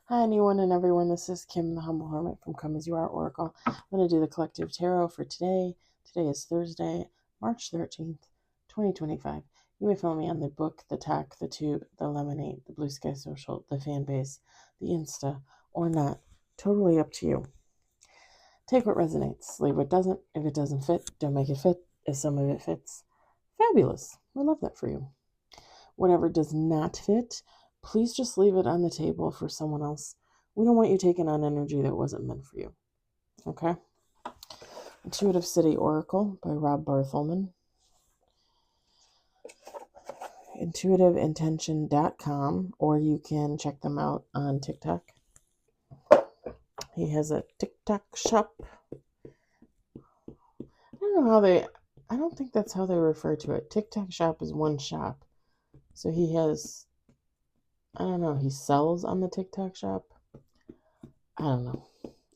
Hi, anyone and everyone. This is Kim, the Humble Hermit from Come As You Are Oracle. I'm going to do the collective tarot for today. Today is Thursday, March 13th, 2025. You may follow me on the book, the talk, the tube, the lemonade, the blue sky social, the fan base, the Insta, or not. Totally up to you. Take what resonates, leave what doesn't. If it doesn't fit, don't make it fit. If some of it fits, fabulous. I love that for you. Whatever does not fit, please just leave it on the table for someone else. We don't want you taking on energy that wasn't meant for you. Okay? Intuitive City Oracle by Rob Barthelman. IntuitiveIntention.com, or you can check them out on TikTok. He has a TikTok shop. I don't think that's how they refer to it. TikTok shop is one shop. So he has, I don't know, he sells on the TikTok shop. I don't know.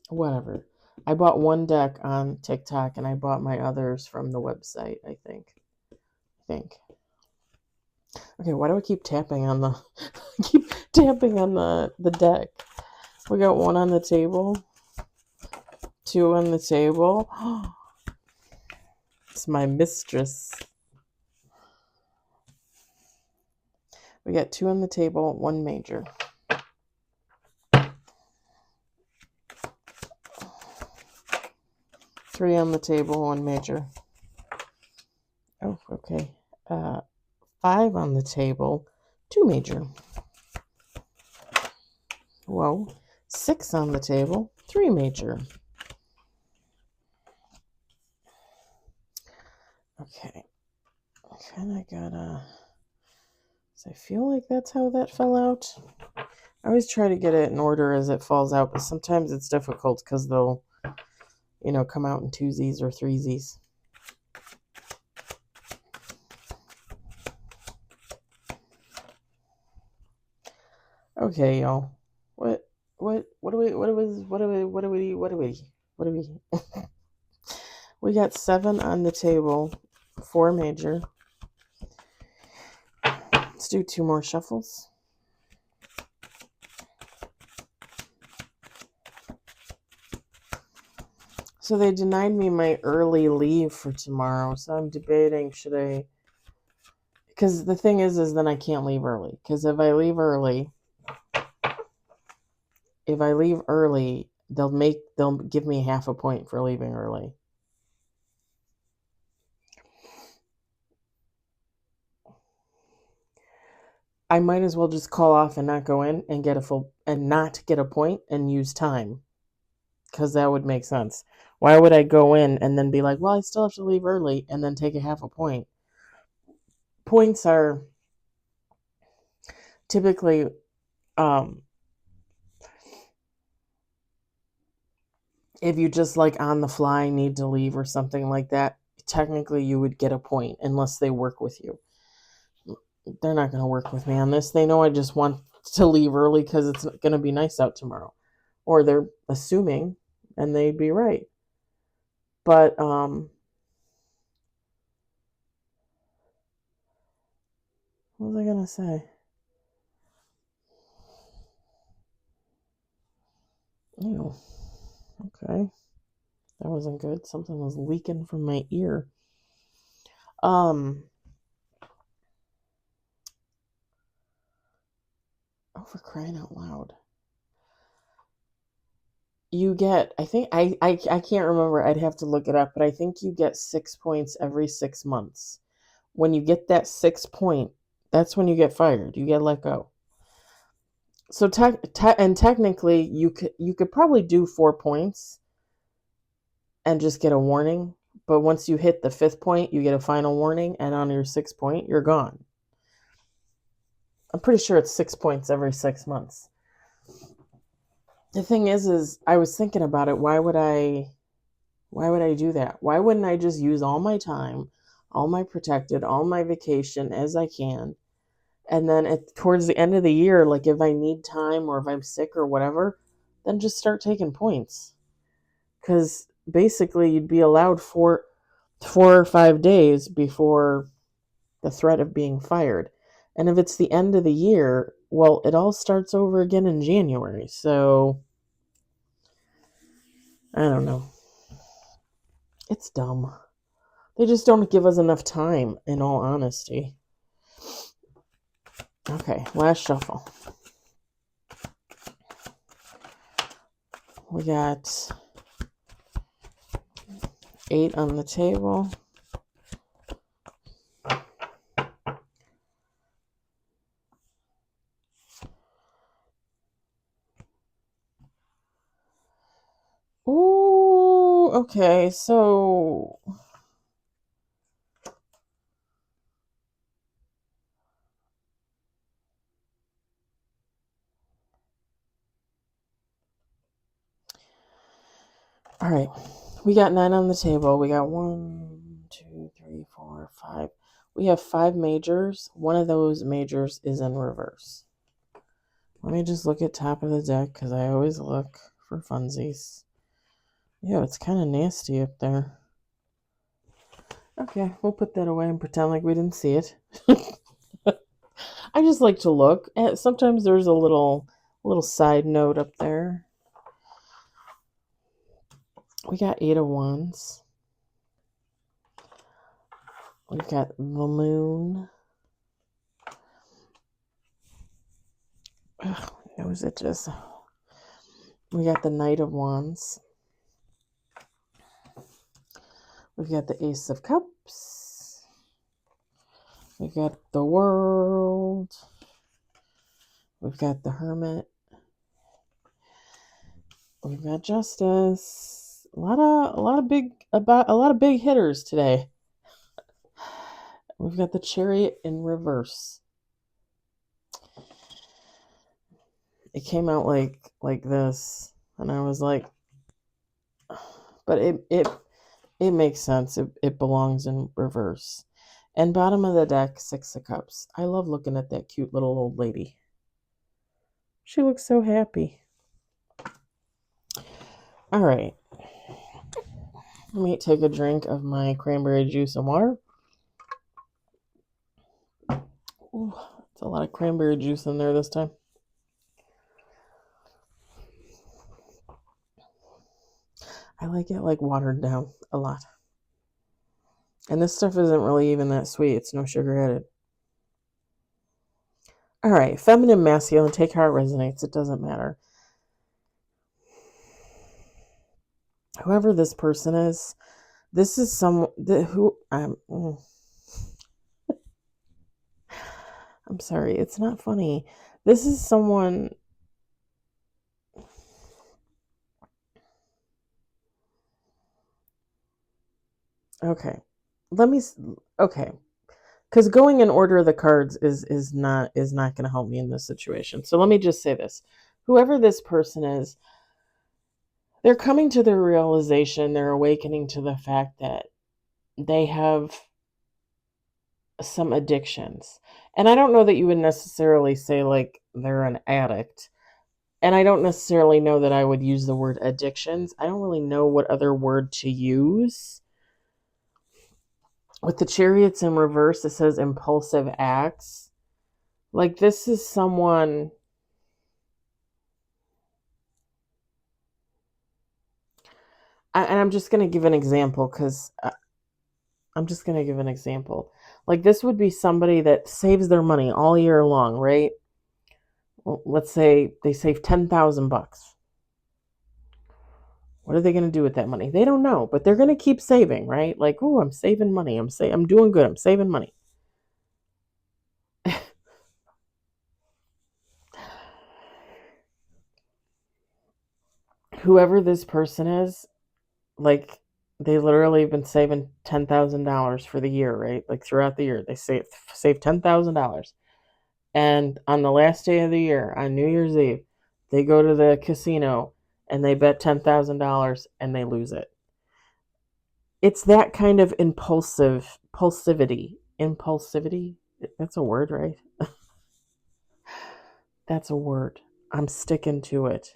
Whatever. I bought one deck on TikTok and I bought my others from the website, I think. Okay, why do I keep tapping on the the deck? We got one on the table, two on the table. It's my mistress. We got two on the table, one major. Three on the table, one major. Oh, okay. 5 on the table, 2 major. Whoa. 6 on the table, 3 major. Okay. Kind of gotta... I feel like that's how that fell out. I always try to get it in order as it falls out, but sometimes it's difficult because they'll, come out in twosies or threesies. Okay, y'all. What do we we got 7 on the table, 4 major. Let's do 2 more shuffles. So they denied me my early leave for tomorrow, so I'm debating should I, because the thing is then I can't leave early, because if I leave early, they'll give me half a point for leaving early. I might as well just call off and not go in and not get a point and use time, because that would make sense. Why would I go in and then be like, well, I still have to leave early and then take a half a point? Points are typically if you just on the fly need to leave or something like that, technically you would get a point unless they work with you. They're not going to work with me on this. They know I just want to leave early because it's going to be nice out tomorrow. Or they're assuming, and they'd be right. But, what was I going to say? Ew. Okay. That wasn't good. Something was leaking from my ear. Oh, for crying out loud. You get, I think, I can't remember. I'd have to look it up, but I think you get 6 points every 6 months. When you get that 6 point, that's when you get fired. You get let go. So technically, you could probably do 4 points and just get a warning. But once you hit the 5th point, you get a final warning, and on your 6th point, you're gone. I'm pretty sure it's 6 points every 6 months. The thing is I was thinking about it. Why would I do that? Why wouldn't I just use all my time, all my protected, all my vacation as I can? And then towards the end of the year, if I need time or if I'm sick or whatever, then just start taking points. Because basically you'd be allowed 4 or 5 days before the threat of being fired. And if it's the end of the year, well, it all starts over again in January. So, I don't know. It's dumb. They just don't give us enough time, in all honesty. Okay, last shuffle. We got 8 on the table. Ooh, okay, so all right. We got 9 on the table. We got 1, 2, 3, 4, 5. We have 5 majors. One of those majors is in reverse. Let me just look at top of the deck because I always look for funsies. Yeah, it's kind of nasty up there. Okay, we'll put that away and pretend like we didn't see it. I just like to look. Sometimes there's a little side note up there. We got 8 of Wands. We've got the Moon. Ugh, knows it just. We got the Knight of Wands. We've got the Ace of Cups. We've got the World. We've got the Hermit. We've got Justice. A lot of big hitters today. We've got the Chariot in reverse. It came out like this, and I was like, but it makes sense. It belongs in reverse. And bottom of the deck, 6 of Cups. I love looking at that cute little old lady. She looks so happy. All right. Let me take a drink of my cranberry juice and water. Ooh, it's a lot of cranberry juice in there this time. I like it watered down a lot. And this stuff isn't really even that sweet. It's no sugar added. All right, feminine, masculine, take how it resonates. It doesn't matter. Whoever this person is, this is who I'm sorry, it's not funny. This is someone. Okay, okay, because going in order of the cards is not going to help me in this situation. So let me just say this: whoever this person is, they're coming to the realization, they're awakening to the fact that they have some addictions. And I don't know that you would necessarily say like they're an addict. And I don't necessarily know that I would use the word addictions. I don't really know what other word to use. With the Chariots in reverse, it says impulsive acts. Like this is someone. And I'm just going to give an example because I'm just going to give an example. Like this would be somebody that saves their money all year long, right? Well, let's say they save $10,000. What are they going to do with that money? They don't know, but they're going to keep saving, right? Like, oh, I'm saving money. I'm doing good. I'm saving money. Whoever this person is, like, they literally have been saving $10,000 for the year, right? Like throughout the year, they save $10,000, and on the last day of the year, on New Year's Eve, they go to the casino and they bet $10,000 and they lose it. It's that kind of impulsivity. Impulsivity? That's a word, right? That's a word. I'm sticking to it.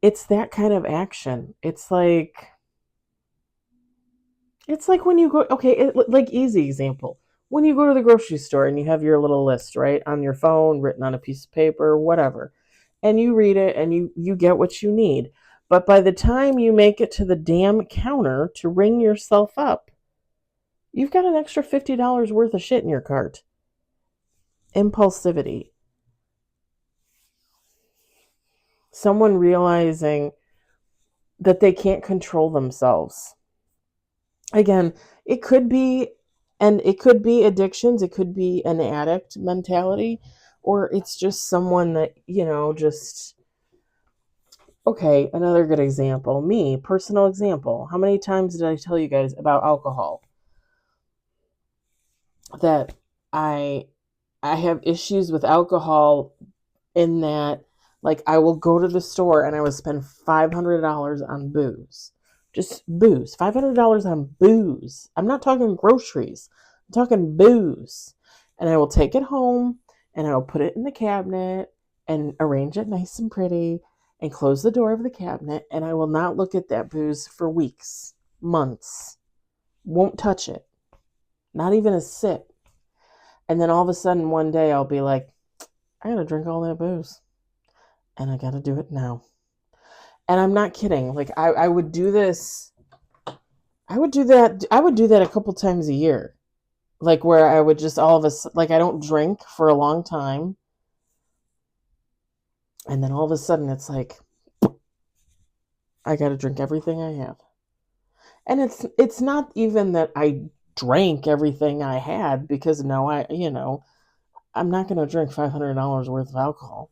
It's that kind of action. It's like when you go, okay, like easy example. when you go to the grocery store and you have your little list, right, on your phone, written on a piece of paper, whatever, and you read it and you get what you need. But by the time you make it to the damn counter to ring yourself up, you've got an extra $50 worth of shit in your cart. Impulsivity. Someone realizing that they can't control themselves. Again, it could be addictions, it could be an addict mentality, or it's just someone that, just okay, another good example. Me, personal example. How many times did I tell you guys about alcohol? That I have issues with alcohol in that, like, I will go to the store and I will spend $500 on booze. Just booze. $500 on booze. I'm not talking groceries. I'm talking booze. And I will take it home and I will put it in the cabinet and arrange it nice and pretty and close the door of the cabinet, and I will not look at that booze for weeks, months. Won't touch it. Not even a sip. And then all of a sudden one day I'll be like, I gotta drink all that booze. And I gotta do it now. And I'm not kidding. Like, I would do this. I would do that a couple times a year. Like, where I would just all of a sudden, like, I don't drink for a long time. And then all of a sudden it's like, I gotta drink everything I have. And it's not even that I drank everything I had, because no, I'm not gonna drink $500 worth of alcohol.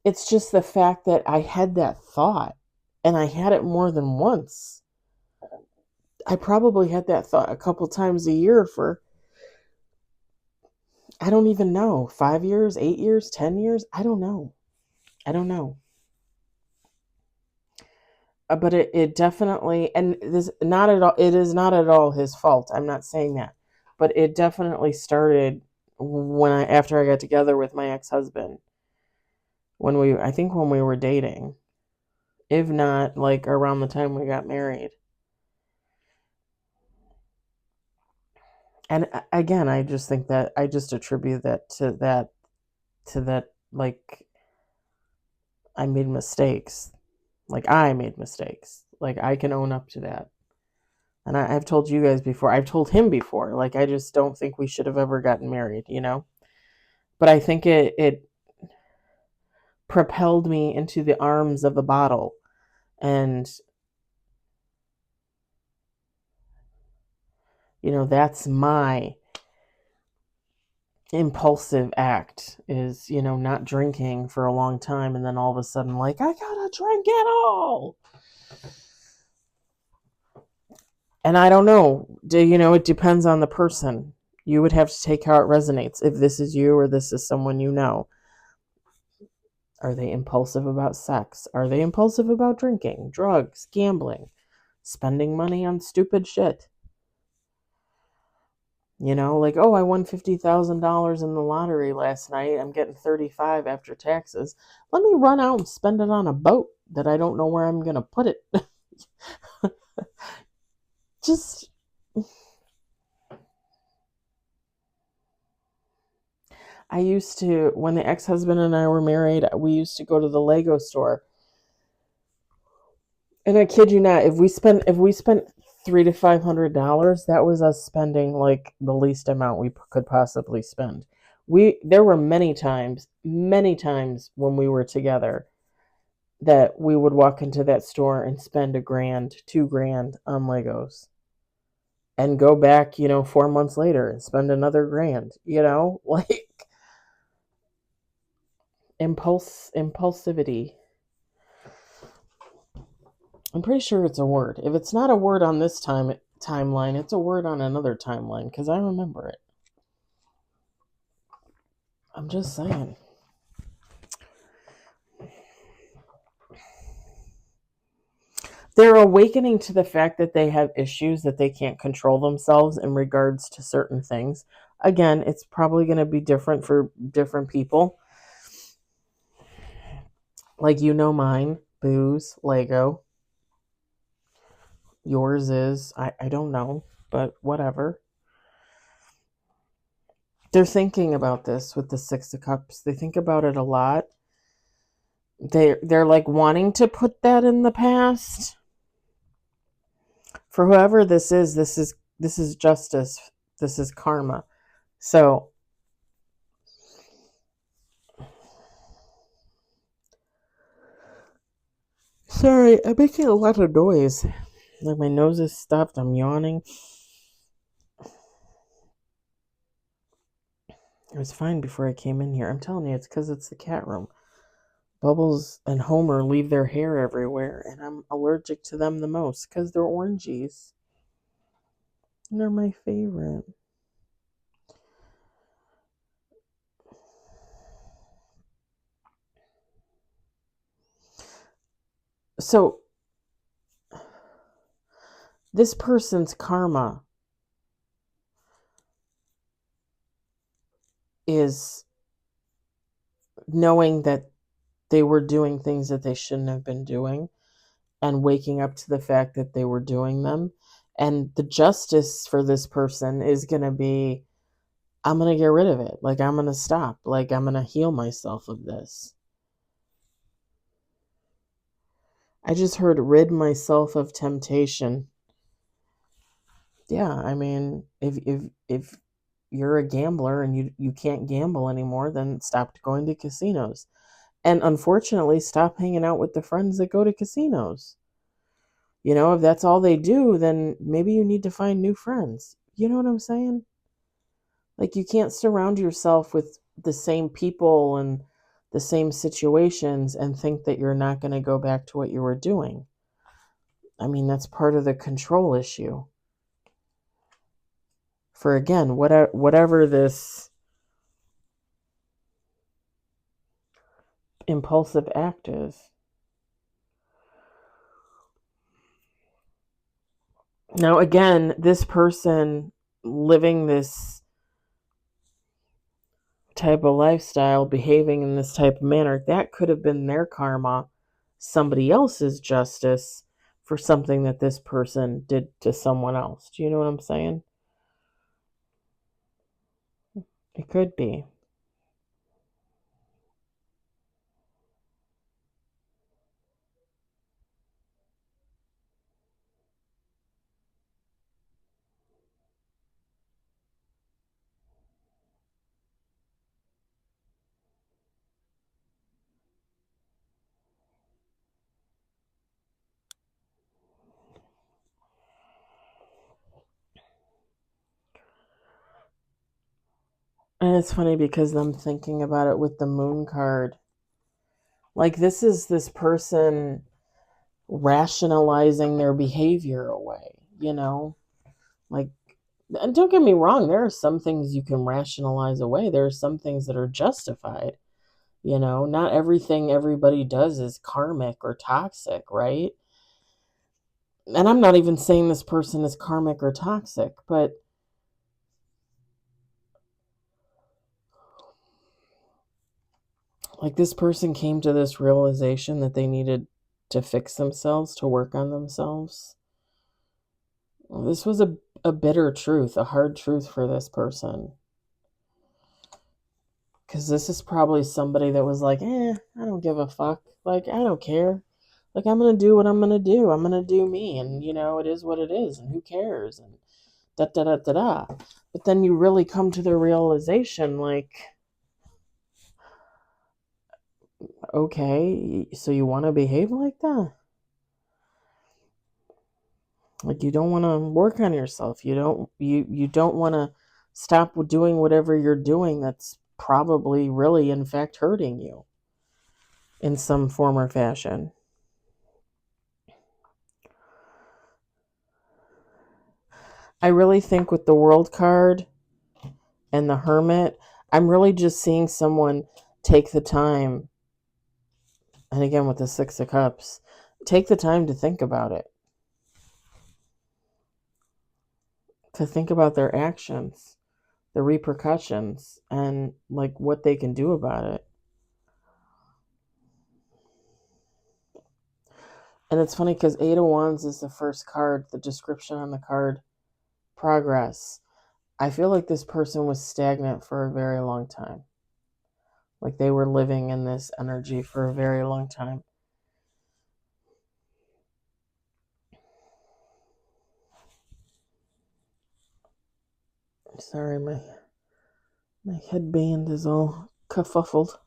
It's just the fact that I had that thought, and I had it more than once. I probably had that thought a couple times a year for, I don't even know, 5 years, 8 years, 10 years. I don't know. But it definitely, and this not at all. It is not at all his fault. I'm not saying that, but it definitely started after I got together with my ex-husband. I think when we were dating, if not like around the time we got married. And again, I just think that I just attribute that to that, like, I made mistakes. Like, I made mistakes. Like, I can own up to that. And I've told you guys before, I've told him before, like, I just don't think we should have ever gotten married, But I think it propelled me into the arms of a bottle. And, that's my impulsive act, is, not drinking for a long time. And then all of a sudden, like, I gotta drink it all. And I don't know. It depends on the person. You would have to take how it resonates. If this is you or this is someone you know. Are they impulsive about sex? Are they impulsive about drinking, drugs, gambling, spending money on stupid shit? Like, oh, I won $50,000 in the lottery last night. I'm getting 35 after taxes. Let me run out and spend it on a boat that I don't know where I'm going to put it. Just, I used to, when the ex-husband and I were married, we used to go to the Lego store. And I kid you not, if we spent $300 to $500, that was us spending like the least amount we could possibly spend. There were many times when we were together that we would walk into that store and spend $1,000, $2,000 on Legos, and go back, 4 months later and spend another $1,000. Like, impulsivity. I'm pretty sure it's a word. If it's not a word on this timeline, it's a word on another timeline, because I remember it. I'm just saying. They're awakening to the fact that they have issues, that they can't control themselves in regards to certain things. Again, it's probably going to be different for different people. Like, mine, booze, Lego. Yours is, I don't know, but whatever. They're thinking about this with the Six of Cups. They think about it a lot. They're like wanting to put that in the past. For whoever this is justice. This is karma. So sorry, I'm making a lot of noise. Like my nose is stuffed. I'm yawning. It was fine before I came in here. I'm telling you, it's because it's the cat room. Bubbles and Homer leave their hair everywhere, and I'm allergic to them the most because they're oranges. And they're my favorite. So, this person's karma is knowing that they were doing things that they shouldn't have been doing and waking up to the fact that they were doing them. And the justice for this person is going to be, I'm going to get rid of it. Like, I'm going to stop. Like, I'm going to heal myself of this. I just heard rid myself of temptation. Yeah, I mean, if you're a gambler and you can't gamble anymore, then stop going to casinos. And unfortunately, stop hanging out with the friends that go to casinos. You know, if that's all they do, then maybe you need to find new friends. You know what I'm saying? Like, you can't surround yourself with the same people and the same situations and think that you're not going to go back to what you were doing. I mean, that's part of the control issue. For again, whatever this impulsive act is. Now, again, this person living this type of lifestyle, behaving in this type of manner, that could have been their karma, somebody else's justice for something that this person did to someone else. Do you know what I'm saying? It could be. And it's funny because I'm thinking about it with the moon card. Like, this is this person rationalizing their behavior away, you know? Like, and don't get me wrong, there are some things you can rationalize away. There are some things that are justified. You know, not everything everybody does is karmic or toxic, right? And I'm not even saying this person is karmic or toxic, but like, this person came to this realization that they needed to fix themselves, to work on themselves. Well, this was a bitter truth, a hard truth for this person. Because this is probably somebody that was like, I don't give a fuck. Like, I don't care. Like, I'm going to do what I'm going to do. I'm going to do me. And, you know, it is what it is. And who cares? And da da da da da. But then you really come to the realization, like, okay, so you want to behave like that? Like, you don't want to work on yourself. You don't want to stop doing whatever you're doing that's probably really in fact hurting you in some form or fashion. I really think with the World card and the Hermit, I'm really just seeing someone take the time, and again with the Six of Cups, take the time to think about it, to think about their actions, the repercussions, and like what they can do about it. And it's funny because Eight of Wands is the first card, the description on the card, progress. I feel like this person was stagnant for a very long time. Like they were living in this energy for a very long time. Sorry, my headband is all kerfuffled.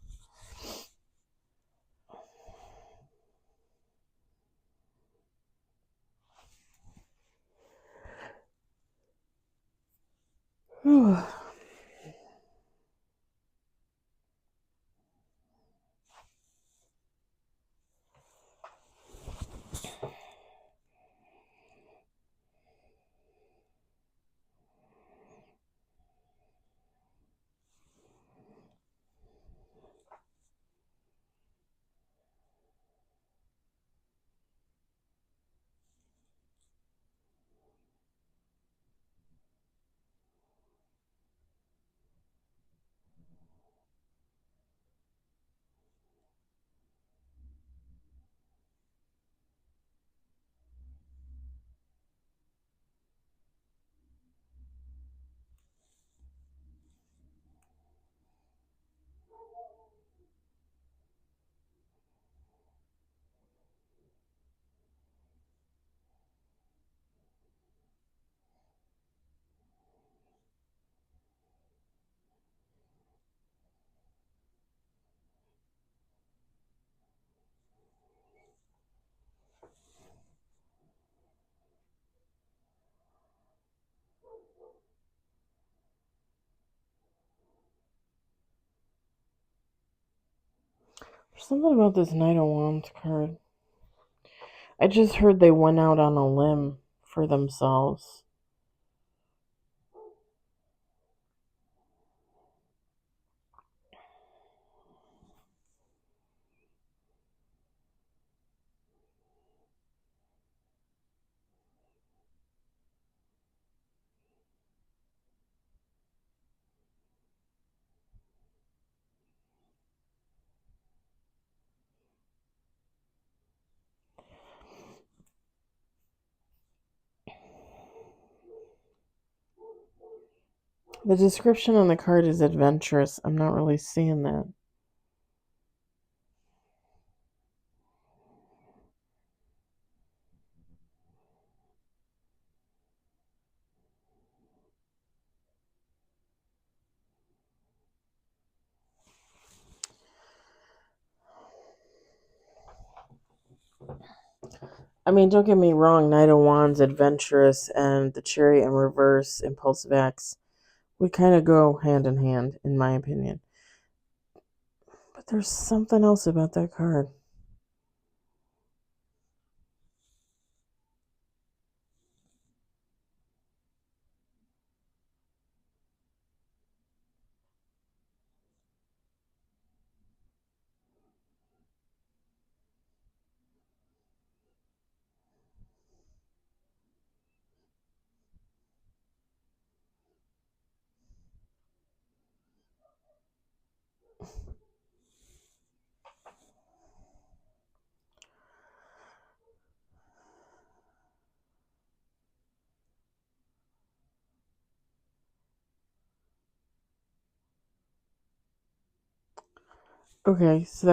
There's something about this Knight of Wands card. I just heard they went out on a limb for themselves. The description on the card is adventurous. I'm not really seeing that. I mean, don't get me wrong, Knight of Wands, adventurous, and the Chariot in reverse, impulsive acts, would kind of go hand in hand, in my opinion. But there's something else about that card. Okay. So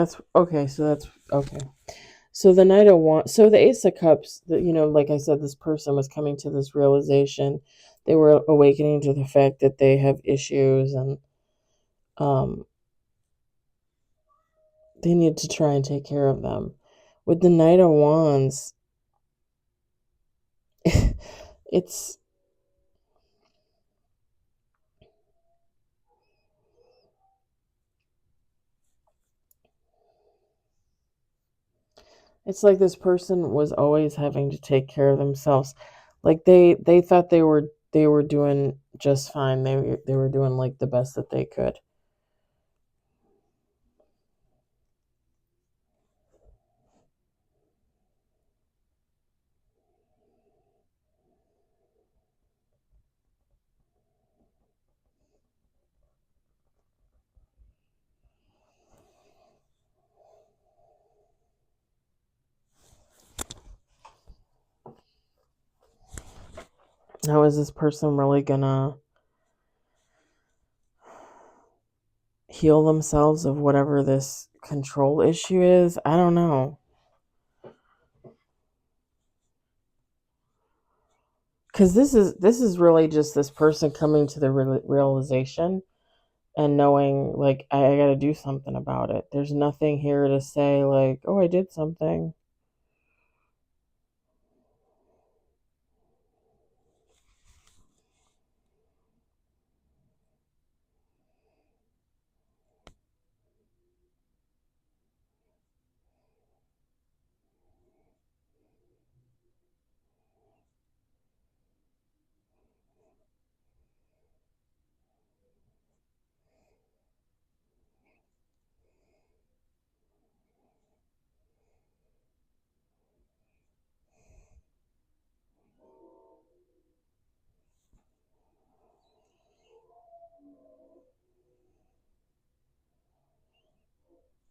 the Knight of Wands, so the Ace of Cups, like I said, this person was coming to this realization. They were awakening to the fact that they have issues, and um, they need to try and take care of them. With the Knight of Wands, it's it's like this person was always having to take care of themselves. Like they thought they were doing just fine. They were doing like the best that they could. Now is this person really gonna heal themselves of whatever this control issue is. I don't know. Because this is really just this person coming to the realization and knowing, like, I got to do something about it. There's nothing here to say, like, oh, I did something.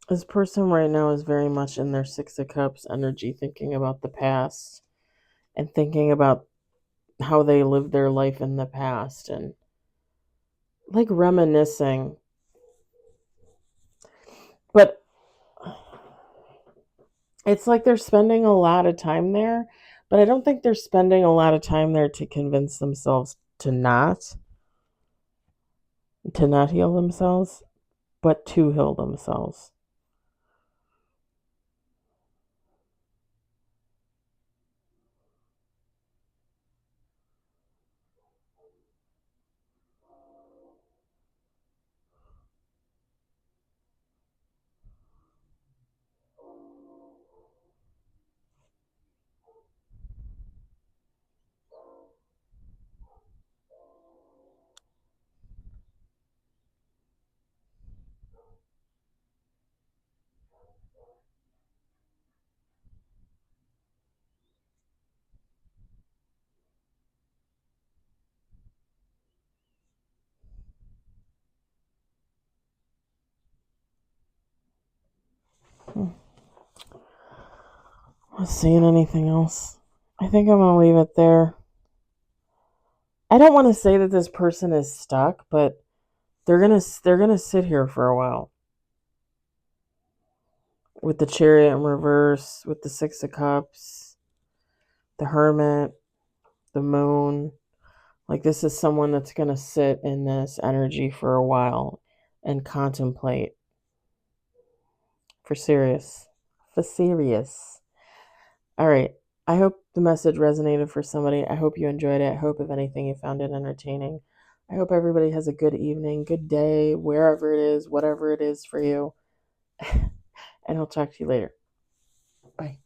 This person right now is very much in their Six of Cups energy, thinking about the past and thinking about how they lived their life in the past and like reminiscing. But it's like they're spending a lot of time there, but I don't think they're spending a lot of time there to convince themselves to not heal themselves, but to heal themselves. Seeing anything else? I think I'm gonna leave it there. I don't want to say that this person is stuck, but they're gonna sit here for a while with the Chariot in reverse, with the Six of Cups, the Hermit, the Moon. Like, this is someone that's gonna sit in this energy for a while and contemplate. For serious. For serious. All right. I hope the message resonated for somebody. I hope you enjoyed it. I hope, if anything, you found it entertaining. I hope everybody has a good evening, good day, wherever it is, whatever it is for you. And I'll talk to you later. Bye.